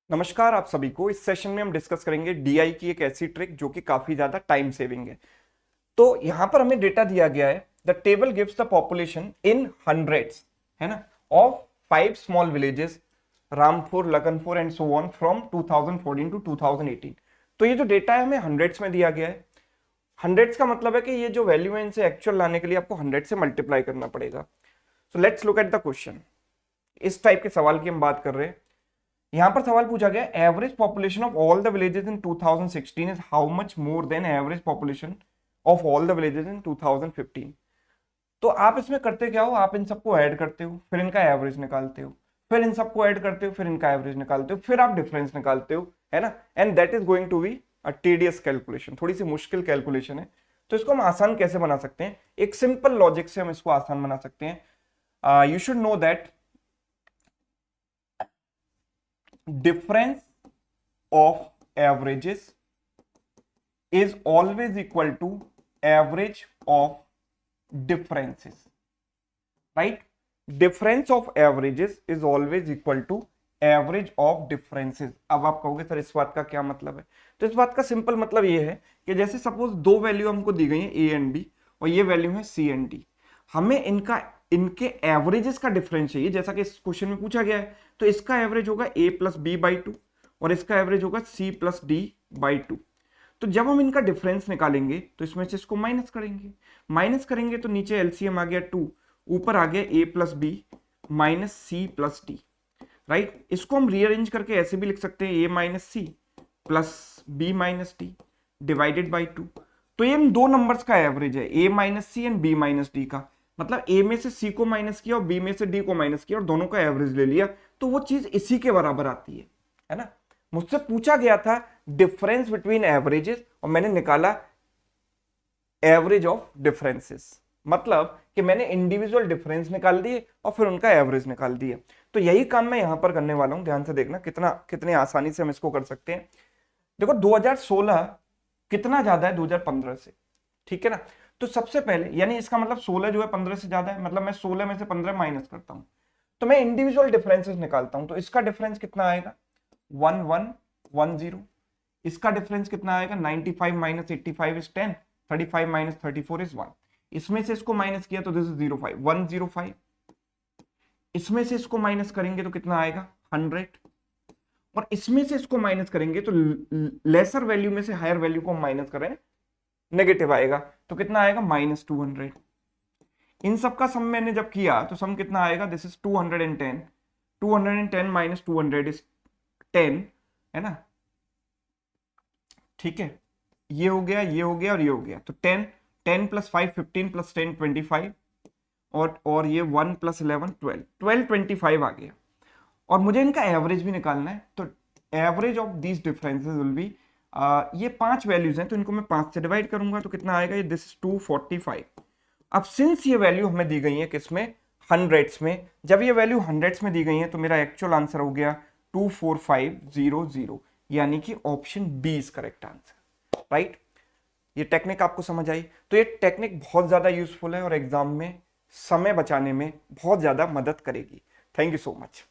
नमस्कार आप सभी को। इस सेशन में हम डिस्कस करेंगे डीआई की एक ऐसी ट्रिक जो कि काफी ज्यादा टाइम सेविंग है। तो यहां पर हमें डेटा दिया गया है, the table gives the population in hundreds, है ना, of 5 small villages, Rampur, Lakhanpur and so on from 2014 to 2018। तो ये जो डेटा है हमें हंड्रेड्स में दिया गया है। हंड्रेड्स का मतलब है कि ये जो वैल्यू है इनसे एक्चुअल लाने के लिए आपको 100 से मल्टीप्लाई करना पड़ेगा। So let's look at the question. इस टाइप के सवाल की हम बात कर रहे हैं। यहां पर सवाल पूछा गया, average population of all the villages in 2016 is how much more than average population of all the villages in 2015। तो आप इसमें करते क्या हो, आप इन सबको ऐड करते हो, फिर इनका एवरेज निकालते हो, फिर इन सबको ऐड करते हो, फिर इनका एवरेज निकालते हो, फिर आप डिफरेंस निकालते हो, है ना। And that is going to be a tedious calculation, थोड़ी सी मुश्किल कैलकुलेशन है। तो इसको हम आसान कैसे बना सकते हैं, एक सिंपल लॉजिक से हम इसको आसान बना सकते हैं। You should know that difference of averages is always equal to average of differences, right? Difference of averages is always equal to average of differences। अब आप कहोगे सर इस बात का क्या मतलब है, तो इस बात का सिंपल मतलब ये है कि जैसे सपोज दो वैल्यू हमको दी गई है ए एंड बी और ये वैल्यू है सी एंड डी, हमें इनके एवरेजेस का डिफरेंस चाहिए जैसा कि इस क्वेश्चन में पूछा गया है। तो इसका एवरेज होगा a plus B by two और इसका एवरेज होगा c plus D by two. तो जब हम इनका डिफरेंस निकालेंगे तो इसमें से इसको माइनस करेंगे तो नीचे एलसीएम आ गया 2, ऊपर आ गया a plus B minus C plus D, right. इसको हम रीअरेंज करके ऐसे भी लिख सकते हैं a minus C plus B minus D divided by 2। तो ये इन दो नंबर्स का एवरेज है, a minus C and b minus D का। मतलब a में से c को माइनस किया और b में से d को माइनस किया और दोनों का एवरेज ले लिया, तो वो चीज इसी के बराबर आती है ना। मुझसे पूछा गया था डिफरेंस बिटवीन एवरेजेस और मैंने निकाला एवरेज ऑफ डिफरेंसेस, मतलब कि मैंने इंडिविजुअल डिफरेंस निकाल दिए और फिर उनका एवरेज निकाल दिया। तो यही काम मैं यहां पर करने वाला हूं, ध्यान से देखना कितने आसानी से हम इसको कर सकते हैं। देखो 2016 कितना ज्यादा है 2015 से, ठीक है ना। तो सबसे पहले यानी इसका मतलब 16 जो है 15 से ज्यादा है, मतलब मैं 16 में से 15 माइनस करता हूं तो मैं इंडिविजुअल डिफरेंसेस निकालता हूं। तो इसका डिफरेंस कितना आएगा 1110। इसका डिफरेंस कितना आएगा 95 माइनस 85 इज 10, 35 माइनस 34 इज 1। इसमें से इसको माइनस किया तो दिस इज 05 105। इसमें से इसको माइनस करेंगे तो कितना आएगा 100 और इसमें से इसको माइनस करेंगे तो लेसर वैल्यू में से हायर वैल्यू को हम माइनस करें नेगेटिव आएगा, तो कितना आएगा माइनस 200। इन सब का सम मैंने जब किया तो सम कितना आएगा, दिस इज 210। 210 माइनस 200 इज 10, है ना, ठीक है। ये हो गया, ये हो गया और ये हो गया। तो 10 प्लस 5 15 प्लस 10 25 और ये 1 प्लस 11 12 25 आ गया। और मुझे इनका एवरेज भी निकालना है, तो average of these differences will be, ये 5 वैल्यूज हैं तो इनको मैं 5 से डिवाइड करूंगा तो कितना आएगा, ये दिस इज 245। अब सिंस ये वैल्यू हमें दी गई है किसमें, हंड्रेड्स में, जब ये वैल्यू हंड्रेड्स में दी गई है तो मेरा एक्चुअल आंसर हो गया 24500, यानी कि option B is correct answer, right. ये टेक्निक आपको समझ आई। तो ये टेक्निक बहुत ज्यादा यूजफुल है और एग्जाम में समय बचाने में बहुत ज्यादा मदद करेगी। Thank you so much.